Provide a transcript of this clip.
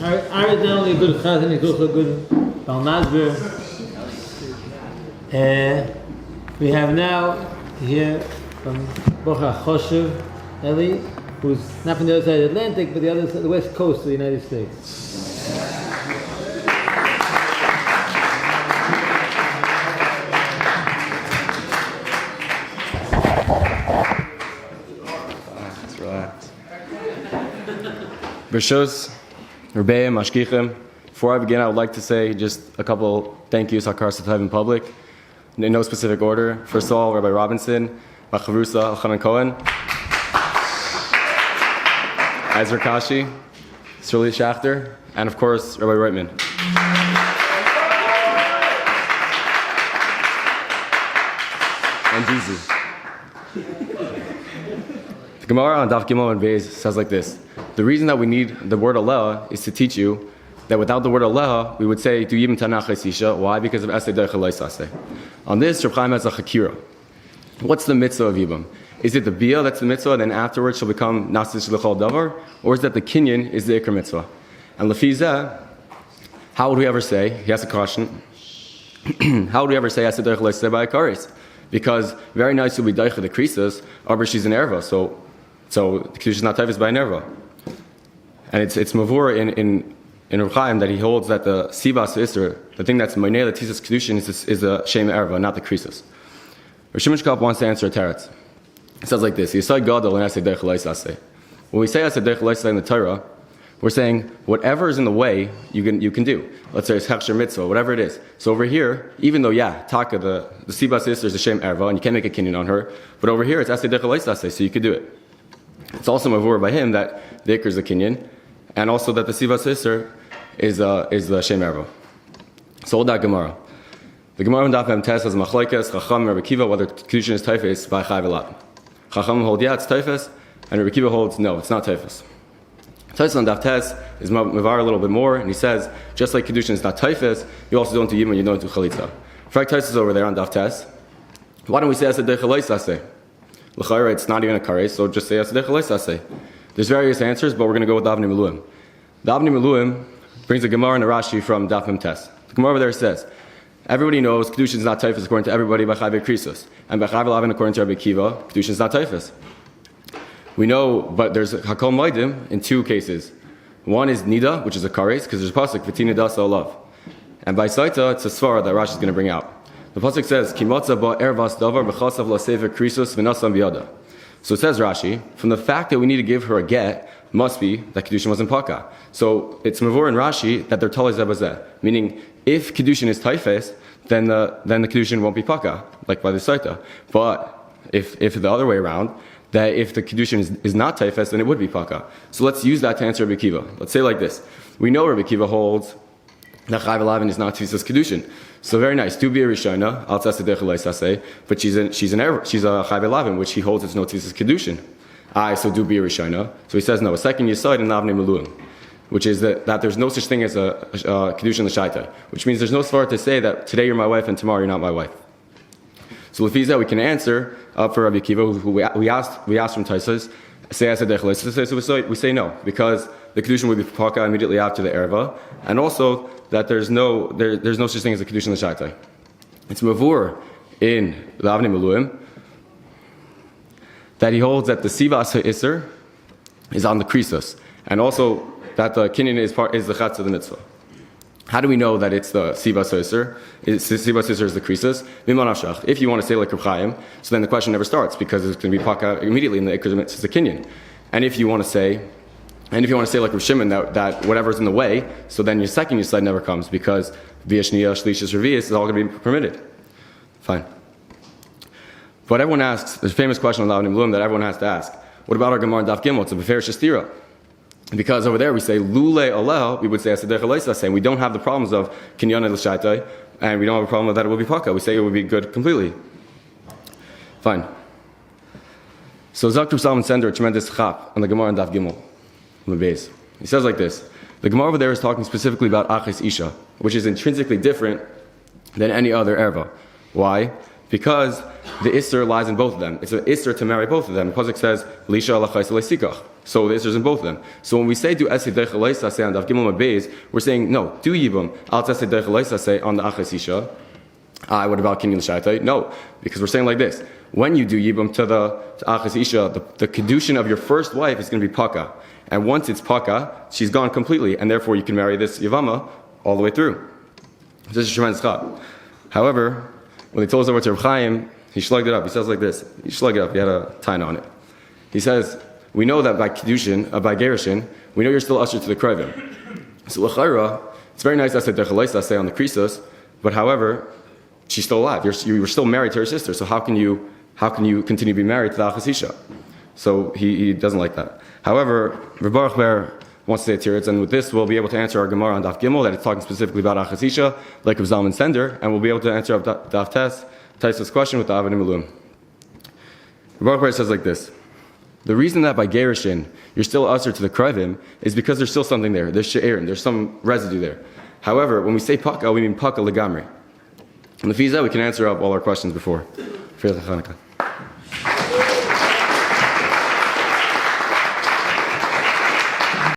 Ari is not only a good chazan, he's also a good balmazber. We have now here from Bocha Choshev Eli, who's not from the other side of the Atlantic, but the other side, the west coast of the United States. Bershos, Rebbeim, Mashkichim. Before I begin, I would like to say just a couple thank yous, Hakar Satayv in public, in no specific order. First of all, Rabbi Robinson, Chaburah, Elchanan Cohen, Ezra Kashi, Sterling Schachter, and of course, Rabbi Reitman. And Jesus. The Gemara on Daf Gimel and Beis says like this. The reason that we need the word Aleha is to teach you that without the word Aleha, we would say, Du Yibim Tanach Esisha. Why? Because of Esei Derech Eloisase. On this, Reb Chaim has a Chakira. What's the mitzvah of Yibam? Is it the Bia that's the mitzvah, and then afterwards she'll become Nasis L'chol Davar? Or is that the Kinyan is the Iker mitzvah? And Lefizeh, how would we ever say, he has a question, how would we ever say Esei Derech Eloisase by Akaris? Because very nice will be Daicha the Krisis, but she's an Erva, so the Kedusha is not Taivas by an Erva. And it's Mavur in Reb Chaim that he holds that the Sibas Isser, the thing that's Mainei Latisas Kedushin is a Shem Erva, not the Krisis. Rav Shimon Shkop wants to answer a teretz. It says like this: Yisai Gadol and Esei Derech Eloisase. When we say Esei Derech Eloisase in the Torah, we're saying whatever is in the way you can do. Let's say it's Hechsher Mitzvah, whatever it is. So over here, even though Taka the Sibas Isser is a Shem Erva and you can't make a kinyan on her, but over here it's Esei Derech Eloisase, so you could do it. It's also Mavur by him that the Iker is a kinyan, and also that the Sivas Isser is the Shem Erva. So hold that Gemara. The Gemara in Daf Mem Tes says Machlokes Chacham and Rabbi Kiva whether Kedushin is Taifas by Chai V'Lav. Chacham hold it's Taifas, and Rabbi Kiva holds no, it's not Taifas. Taifas on Daf Tes is Mavar a little bit more, and he says just like Kedushin is not Taifas, you also don't do Yibam, you don't do Chalitza. Frank Taifas is over there on Daf Tes. Why don't we say Esei Derech Eloisase? L'chayra, it's not even a kares, so just say Esei Derech Eloisase. There's various answers, but we're going to go with Davnei Miluim. Davnei Miluim brings a Gemara and a Rashi from Daf Mem Tes. The Gemara over there says, everybody knows Kedushin is not Taifas according to everybody by Chai Krisos, and by Chai V'Lavin according to Rabbi Kiva, Kedushin is not Taifas. We know, but there's Hakol Moedim in two cases. One is Nida, which is a kares, because there's a pasuk V'Tina Dasa Olav, and by Saita it's a svara that Rashi is going to bring out. The pasuk says, Kimotza ba ervas davar b'chasav lasefer krisos v'nasam biyada. So it says Rashi, from the fact that we need to give her a get, must be that Kedushin wasn't Paka. So it's Mavur and Rashi that they're Talei Zebazeh. Meaning, if Kedushin is Taifes, then the Kedushin won't be Paka, like by the Saita. But if the other way around, that if the Kedushin is not Taifes, then it would be Paka. So let's use that to answer Rabbi Kiva. Let's say like this. We know Rabbi Kiva holds that Chai V'Lavin is not Tzitzis Kedushin. So very nice. Tu be a Rishona, Al Tzaseh Derech Eloisase, but she's a Chai V'Lavin, which he holds it's no Tzitzis Kedushin. So do be a Rishona. So he says no. A second Yisod in Davnei Miluim, which is that there's no such thing as a Kedushin L'Shaita, which means there's no svara to say that today you're my wife and tomorrow you're not my wife. So with that we can answer for Rabbi Kiva, who we asked from Taisas, say Esei Derech Eloisase, so we say no, because the Kedushin would be Paka immediately after the Erva, and also that there's no such thing as a Kedushin L'Shaita. It's Mavur in Davnei Miluim that he holds that the Sivas Ha'Isser is on the Krisos, and also that the Kinyan is the Chatz of the Mitzvah. How do we know that it's the Sivas Ha'Isser? Sivas Ha'Isser is the Krisos. If you want to say like Reb Chaim, so then the question never starts, because it's going to be Paka immediately in the Iker Mitzvah, the Kinyan. And if you want to say like Rav Shimon, that whatever's in the way, so then your second Yisod never comes, because V'yashniya, Shlishis, Revi'is is all going to be permitted. Fine. But everyone asks, there's a famous question on Davnei Miluim that everyone has to ask. What about our Gemara and Daf Gimel? It's a Befer Shastira. Because over there we say, Lule Aleha, we would say Esei Derech Eloisase, and we don't have the problems of Kinyan L'Shaitai, and we don't have a problem with that it will be Paka. We say it would be good completely. Fine. So Zakr Salman Sender, a tremendous chap on the Gemara and Daf Gimel, on the base. He says like this: the Gemara over there is talking specifically about Achis Isha, which is intrinsically different than any other erva. Why? because the Isser lies in both of them. It's an Isser to marry both of them. The Pasuk says, Lisha alachais lesikach. So the Isser is in both of them. So when we say do Esed Dechalaisa say on Daf Gimel Beis, we're saying no, do Yibam al Esed Dechalaisa say on the Achas Isha. What about Kinyan L'Shaitai? No, because we're saying like this. When you do Yibam to Achas Isha, the Kedushin of your first wife is going to be Paka. And once it's Paka, she's gone completely, and therefore you can marry this Yavama all the way through. This is tremendous chab. However, when they told us over to Reb Chaim, he shlugged it up. He says like this. He shlugged it up. He had a tine on it. He says, we know that by Kedushin, by Gerushin, we know you're still ushered to the Krevim. So L'chaira, it's very nice that I say on the Krisos, but however, she's still alive. You were still married to her sister, so how can you continue to be married to the Achas Isha? So he doesn't like that. However, Reb Baruch wants to say Tiritz, and with this we'll be able to answer our Gemara on Daf Gimel, that it's talking specifically about Achas Isha, like of Zalman Sender, and we'll be able to answer Daf Tes, Taisa's question with the Avodim Elum. Reb Baruch says like this. The reason that by Gerushin you're still usher to the Krevim is because there's still something there. There's She'erin, there's some residue there. However, when we say Paka, we mean Paka Legamri. And the Fizah, we can answer up all our questions before. Chanukah.